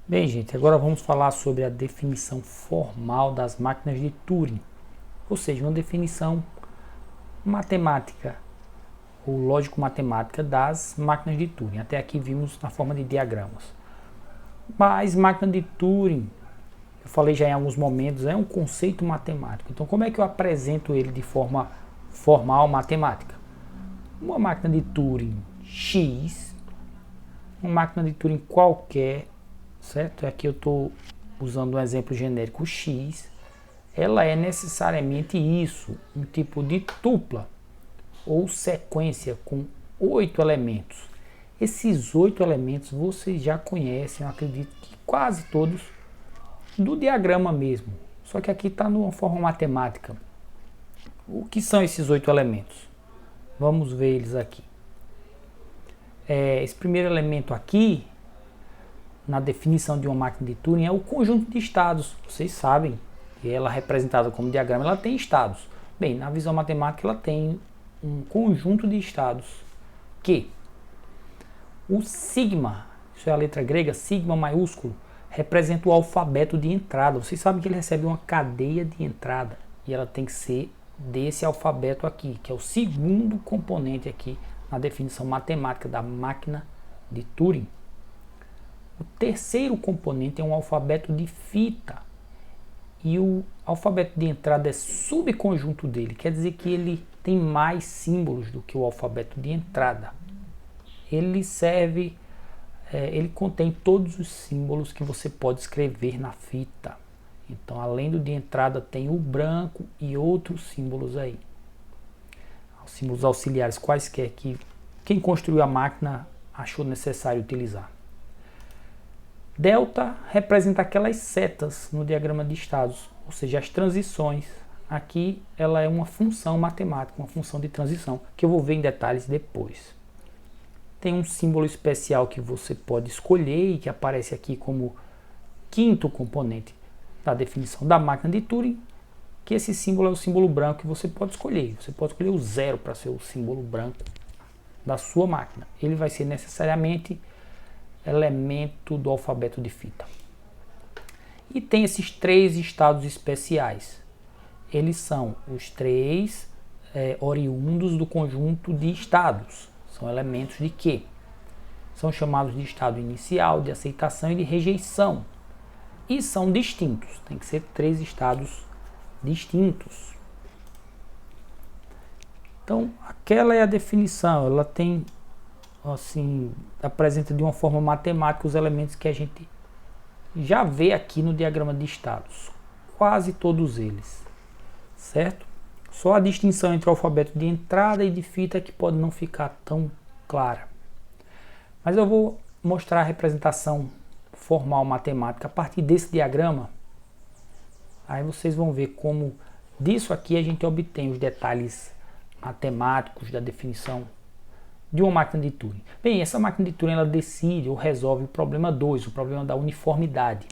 Bem, gente, agora vamos falar sobre a definição formal das máquinas de Turing, ou seja, uma definição matemática ou lógico-matemática das máquinas de Turing. Até aqui vimos na forma de diagramas. Mas máquina de Turing, eu falei já em alguns momentos, é um conceito matemático. Então, como é que eu apresento ele de forma formal matemática? Uma máquina de Turing X, uma máquina de Turing qualquer, certo? Aqui eu estou usando um exemplo genérico X, ela é necessariamente isso, um tipo de tupla ou sequência com 8 elementos. Esses 8 elementos vocês já conhecem, eu acredito que quase todos, do diagrama mesmo. Só que aqui está numa forma matemática. O que são esses 8 elementos? Vamos ver eles aqui. Esse primeiro elemento aqui, na definição de uma máquina de Turing, é o conjunto de estados. Vocês sabem que ela é representada como diagrama, ela tem estados. Bem, na visão matemática ela tem um conjunto de estados que o sigma, isso é a letra grega, sigma maiúsculo, representa o alfabeto de entrada. Vocês sabem que ele recebe uma cadeia de entrada e ela tem que ser desse alfabeto aqui, que é o segundo componente aqui na definição matemática da máquina de Turing. O terceiro componente é um alfabeto de fita e o alfabeto de entrada é subconjunto dele, quer dizer que ele tem mais símbolos do que o alfabeto de entrada. Ele serve, ele contém todos os símbolos que você pode escrever na fita. Então, além do de entrada, tem o branco e outros símbolos aí. Símbolos auxiliares quaisquer que quem construiu a máquina achou necessário utilizar. Delta representa aquelas setas no diagrama de estados, ou seja, as transições. Aqui ela é uma função matemática, uma função de transição, que eu vou ver em detalhes depois. Tem um símbolo especial que você pode escolher e que aparece aqui como quinto componente da definição da máquina de Turing, que esse símbolo é o símbolo branco que você pode escolher. Você pode escolher o 0 para ser o símbolo branco da sua máquina. Ele vai ser necessariamente elemento do alfabeto de fita. E tem esses 3 estados especiais. Eles são os 3 oriundos do conjunto de estados. São elementos de quê? São chamados de estado inicial, de aceitação e de rejeição. E são distintos. Tem que ser 3 estados distintos. Então, aquela é a definição. Ela tem, assim, apresenta de uma forma matemática os elementos que a gente já vê aqui no diagrama de estados. Quase todos eles. Certo? Só a distinção entre o alfabeto de entrada e de fita que pode não ficar tão clara. Mas eu vou mostrar a representação formal matemática a partir desse diagrama. Aí vocês vão ver como disso aqui a gente obtém os detalhes matemáticos da definição de uma máquina de Turing. Bem, essa máquina de Turing ela decide ou resolve o problema 2, o problema da uniformidade,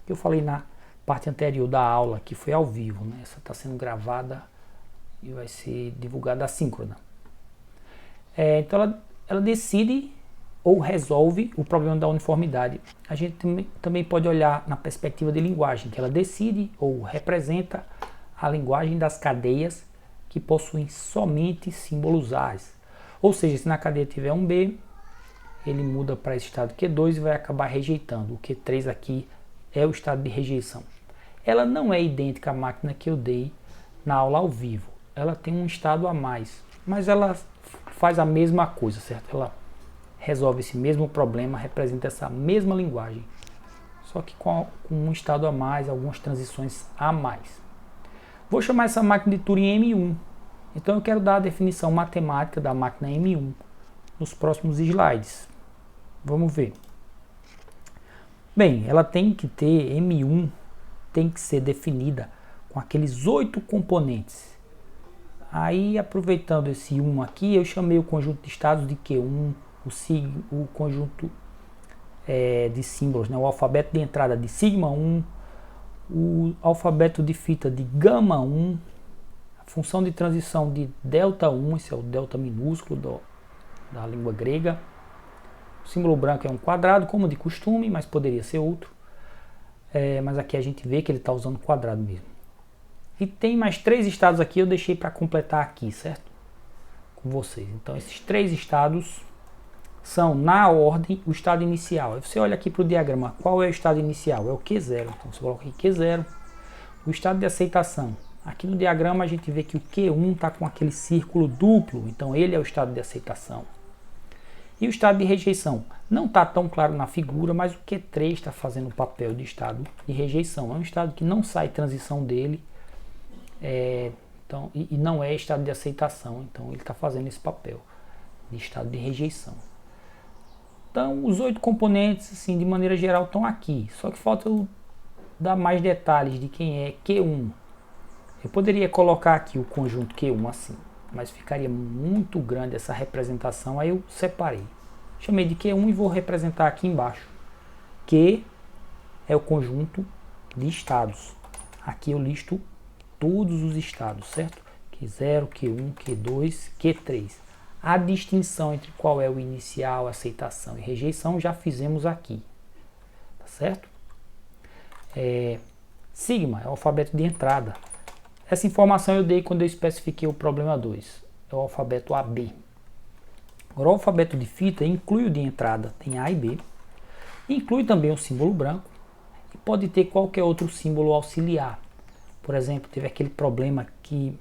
que eu falei na parte anterior da aula, que foi ao vivo, né? Essa está sendo gravada e vai ser divulgada assíncrona. Então ela decide ou resolve o problema da uniformidade. A gente também pode olhar na perspectiva de linguagem, que ela decide ou representa a linguagem das cadeias que possuem somente símbolos A's. Ou seja, se na cadeia tiver um B, ele muda para esse estado Q2 e vai acabar rejeitando. O Q3 aqui é o estado de rejeição. Ela não é idêntica à máquina que eu dei na aula ao vivo. Ela tem um estado a mais, mas ela faz a mesma coisa, certo? Ela resolve esse mesmo problema, representa essa mesma linguagem, só que com um estado a mais, algumas transições a mais. Vou chamar essa máquina de Turing M1. Então eu quero dar a definição matemática da máquina M1 nos próximos slides. Vamos ver. Bem, ela tem que ter M1, tem que ser definida com aqueles 8 componentes. Aí, aproveitando esse 1 aqui, eu chamei o conjunto de estados de Q1, o conjunto de símbolos, né? O alfabeto de entrada de sigma 1, o alfabeto de fita de gama 1, a função de transição de delta 1, esse é o delta minúsculo da língua grega. O símbolo branco é um quadrado, como de costume, mas poderia ser outro. mas aqui a gente vê que ele está usando quadrado mesmo. E tem mais 3 estados aqui, eu deixei para completar aqui, certo? Com vocês. Então esses 3 estados são, na ordem, o estado inicial. Aí você olha aqui para o diagrama, qual é o estado inicial? É o Q0. Então você coloca aqui Q0. O estado de aceitação. Aqui no diagrama a gente vê que o Q1 está com aquele círculo duplo, então ele é o estado de aceitação. E o estado de rejeição? Não está tão claro na figura, mas o Q3 está fazendo o papel de estado de rejeição. É um estado que não sai transição dele, então, e não é estado de aceitação, então ele está fazendo esse papel de estado de rejeição. Então os 8 componentes, assim, de maneira geral, estão aqui, só que falta dar mais detalhes de quem é Q1. Eu poderia colocar aqui o conjunto Q1 assim, mas ficaria muito grande essa representação, aí eu separei. Chamei de Q1 e vou representar aqui embaixo. Q é o conjunto de estados. Aqui eu listo todos os estados, certo? Q0, Q1, Q2, Q3. A distinção entre qual é o inicial, aceitação e rejeição já fizemos aqui, tá certo? Sigma é o alfabeto de entrada. Essa informação eu dei quando eu especifiquei o problema 2. É o alfabeto AB. Agora o alfabeto de fita inclui o de entrada, tem A e B. Inclui também o símbolo branco. E pode ter qualquer outro símbolo auxiliar. Por exemplo, teve aquele problema que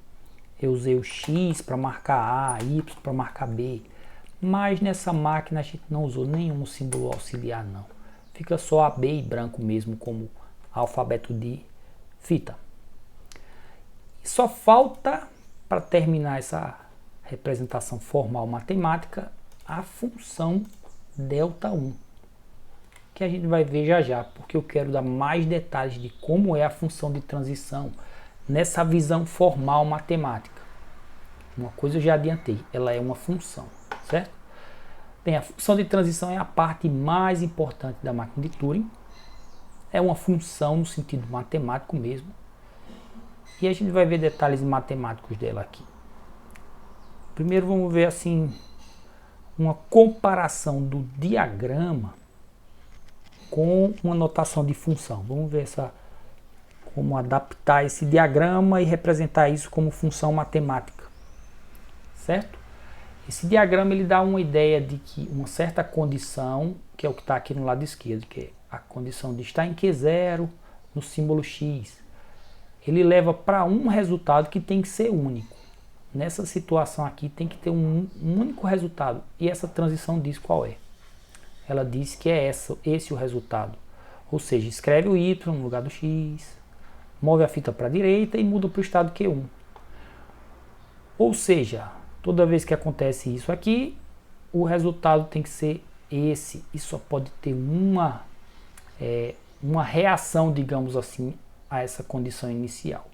eu usei o X para marcar A, Y para marcar B. Mas nessa máquina a gente não usou nenhum símbolo auxiliar não. Fica só AB e branco mesmo como alfabeto de fita. Só falta, para terminar essa representação formal matemática, a função Δ1, que a gente vai ver já já, porque eu quero dar mais detalhes de como é a função de transição nessa visão formal matemática. Uma coisa eu já adiantei, ela é uma função, certo? Bem, a função de transição é a parte mais importante da máquina de Turing. É uma função no sentido matemático mesmo. E a gente vai ver detalhes matemáticos dela aqui. Primeiro vamos ver assim uma comparação do diagrama com uma notação de função. Vamos ver como adaptar esse diagrama e representar isso como função matemática, certo? Esse diagrama ele dá uma ideia de que uma certa condição, que é o que está aqui no lado esquerdo, que é a condição de estar em Q0 no símbolo X, ele leva para um resultado que tem que ser único. Nessa situação aqui tem que ter um único resultado. E essa transição diz qual é. Ela diz que é esse o resultado. Ou seja, escreve o Y no lugar do X, move a fita para a direita e muda para o estado Q1. Ou seja, toda vez que acontece isso aqui, o resultado tem que ser esse. E só pode ter uma reação, digamos assim, a essa condição inicial.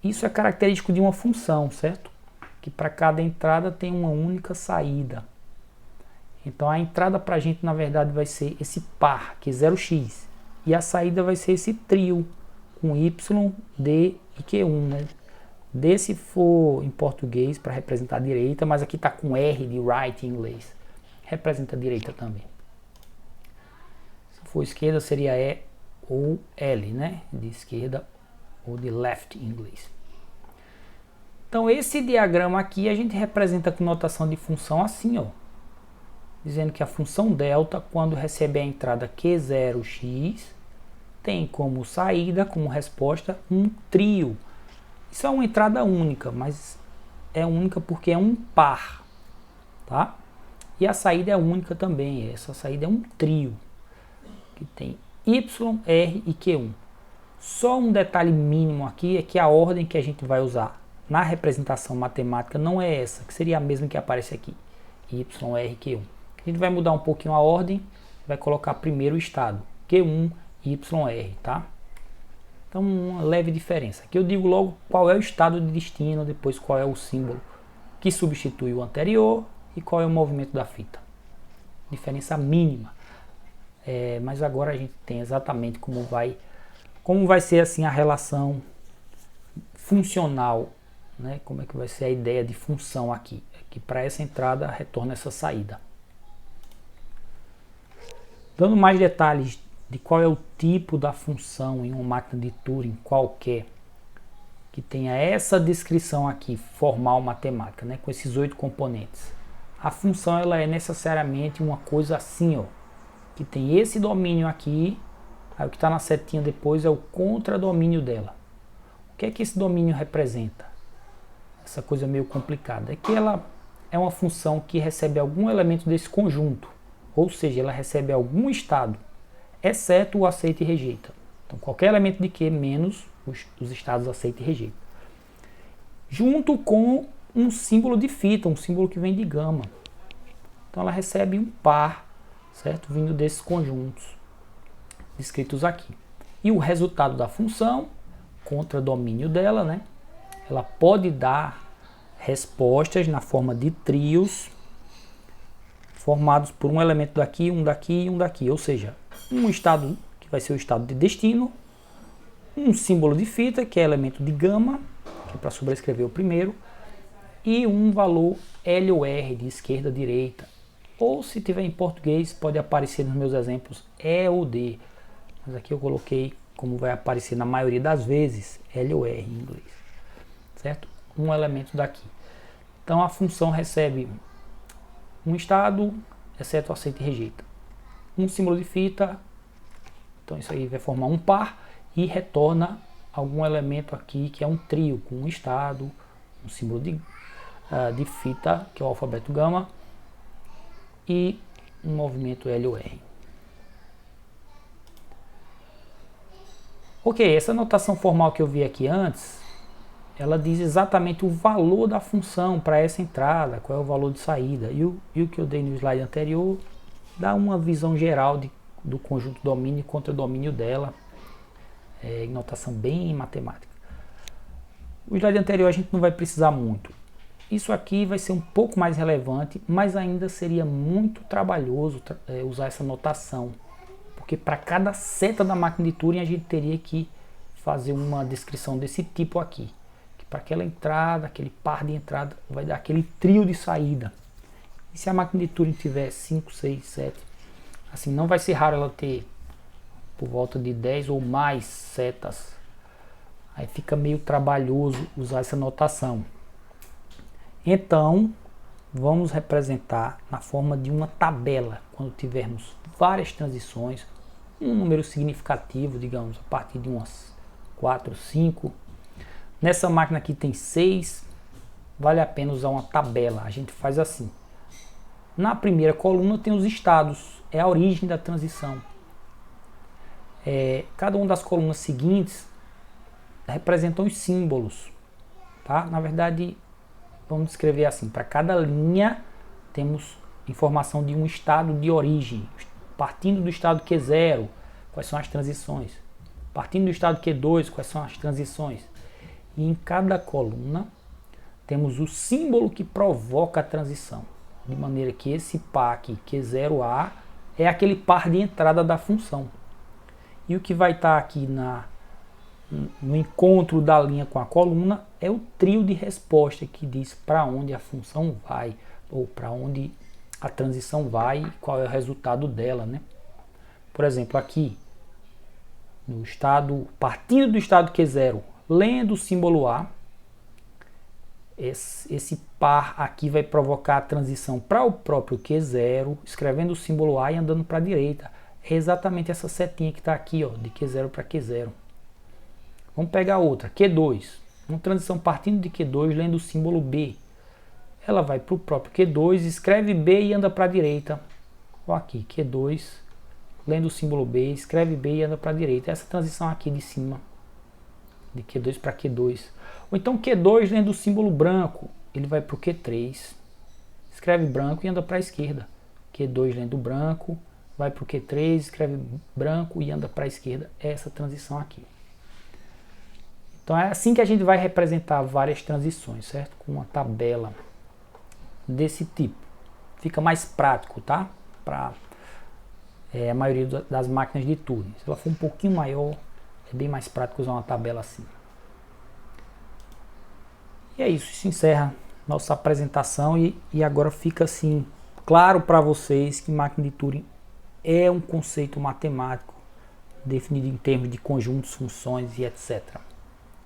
Isso é característico de uma função, certo? Que para cada entrada tem uma única saída. Então a entrada para a gente na verdade vai ser esse par, que é 0x. E a saída vai ser esse trio, com Y, D e Q1, né? D se for em português para representar a direita, mas aqui está com R de right em inglês. Representa a direita também. Se for esquerda seria E ou L, né? De esquerda ou de left em inglês. Então esse diagrama aqui a gente representa com notação de função assim, ó. Dizendo que a função delta, quando recebe a entrada Q0x, tem como saída, como resposta, um trio. Isso é uma entrada única, mas é única porque é um par, tá? E a saída é única também, essa saída é um trio, que tem Y, R e Q1. Só um detalhe mínimo aqui é que a ordem que a gente vai usar na representação matemática não é essa, que seria a mesma que aparece aqui, Y, R, Q1. A gente vai mudar um pouquinho a ordem, vai colocar primeiro o estado, Q1, Y, R, tá? Então uma leve diferença. Aqui eu digo logo qual é o estado de destino, depois qual é o símbolo que substitui o anterior e qual é o movimento da fita. Diferença mínima. Mas agora a gente tem exatamente como vai ser assim a relação funcional, né? Como é que vai ser a ideia de função aqui, que para essa entrada retorna essa saída. Dando mais detalhes de qual é o tipo da função em uma máquina de Turing qualquer, que tenha essa descrição aqui, formal matemática, né, com esses 8 componentes. A função ela é necessariamente uma coisa assim, ó, que tem esse domínio aqui, aí o que está na setinha depois é o contradomínio dela. O que é que esse domínio representa? Essa coisa meio complicada. É que ela é uma função que recebe algum elemento desse conjunto, ou seja, ela recebe algum estado, exceto o aceita e rejeita. Então qualquer elemento de Q menos os estados aceita e rejeita. Junto com um símbolo de fita, um símbolo que vem de gama. Então ela recebe um par, certo? Vindo desses conjuntos descritos aqui. E o resultado da função, contradomínio dela, né? Ela pode dar respostas na forma de trios formados por um elemento daqui, um daqui e um daqui. Ou seja, um estado que vai ser o estado de destino, um símbolo de fita, que é elemento de gama, que é para sobrescrever o primeiro, e um valor L ou R, de esquerda a direita. Ou se tiver em português, pode aparecer nos meus exemplos E ou D. Mas aqui eu coloquei como vai aparecer na maioria das vezes, L ou R em inglês. Certo? Um elemento daqui. Então a função recebe um estado, exceto aceita e rejeita. Um símbolo de fita, então isso aí vai formar um par e retorna algum elemento aqui que é um trio, com um estado, um símbolo de fita, que é o alfabeto gama, e um movimento L ou R. Ok, essa notação formal que eu vi aqui antes, ela diz exatamente o valor da função para essa entrada, qual é o valor de saída. E o que eu dei no slide anterior dá uma visão geral do conjunto domínio e contradomínio dela, em notação bem matemática. O slide anterior a gente não vai precisar muito. Isso aqui vai ser um pouco mais relevante, mas ainda seria muito trabalhoso usar essa notação, porque para cada seta da máquina de Turing a gente teria que fazer uma descrição desse tipo aqui. Para aquela entrada, aquele par de entrada, vai dar aquele trio de saída. E se a máquina de Turing tiver 5, 6, 7, assim, não vai ser raro ela ter por volta de 10 ou mais setas. Aí fica meio trabalhoso usar essa notação. Então, vamos representar na forma de uma tabela, quando tivermos várias transições, um número significativo, digamos, a partir de umas 4, 5. Nessa máquina aqui tem 6, vale a pena usar uma tabela. A gente faz assim. Na primeira coluna tem os estados, é a origem da transição. Cada uma das colunas seguintes representam os símbolos. Tá? Na verdade, vamos descrever assim. Para cada linha temos informação de um estado de origem. Partindo do estado Q0, quais são as transições. Partindo do estado Q2, quais são as transições. E em cada coluna temos o símbolo que provoca a transição. De maneira que esse par aqui, Q0A, é aquele par de entrada da função. E o que vai estar aqui no encontro da linha com a coluna é o trio de resposta que diz para onde a função vai, ou para onde a transição vai e qual é o resultado dela, né? Por exemplo, aqui, no estado, partindo do estado Q0, lendo o símbolo A, esse par aqui vai provocar a transição para o próprio Q0, escrevendo o símbolo A e andando para a direita. É exatamente essa setinha que está aqui, ó, de Q0 para Q0. Vamos pegar outra, Q2. Uma transição partindo de Q2, lendo o símbolo B. Ela vai para o próprio Q2, escreve B e anda para a direita. Ó aqui, Q2, lendo o símbolo B, escreve B e anda para a direita. Essa transição aqui de cima, de Q2 para Q2. Ou então Q2 lendo o símbolo branco, ele vai para o Q3, escreve branco e anda para a esquerda. Q2 lendo branco, vai para o Q3, escreve branco e anda para a esquerda. É essa transição aqui. Então é assim que a gente vai representar várias transições, certo? Com uma tabela desse tipo. Fica mais prático, tá? Para a maioria das máquinas de Turing. Se ela for um pouquinho maior, é bem mais prático usar uma tabela assim. E é isso encerra nossa apresentação e agora fica assim claro para vocês que máquina de Turing é um conceito matemático definido em termos de conjuntos, funções e etc.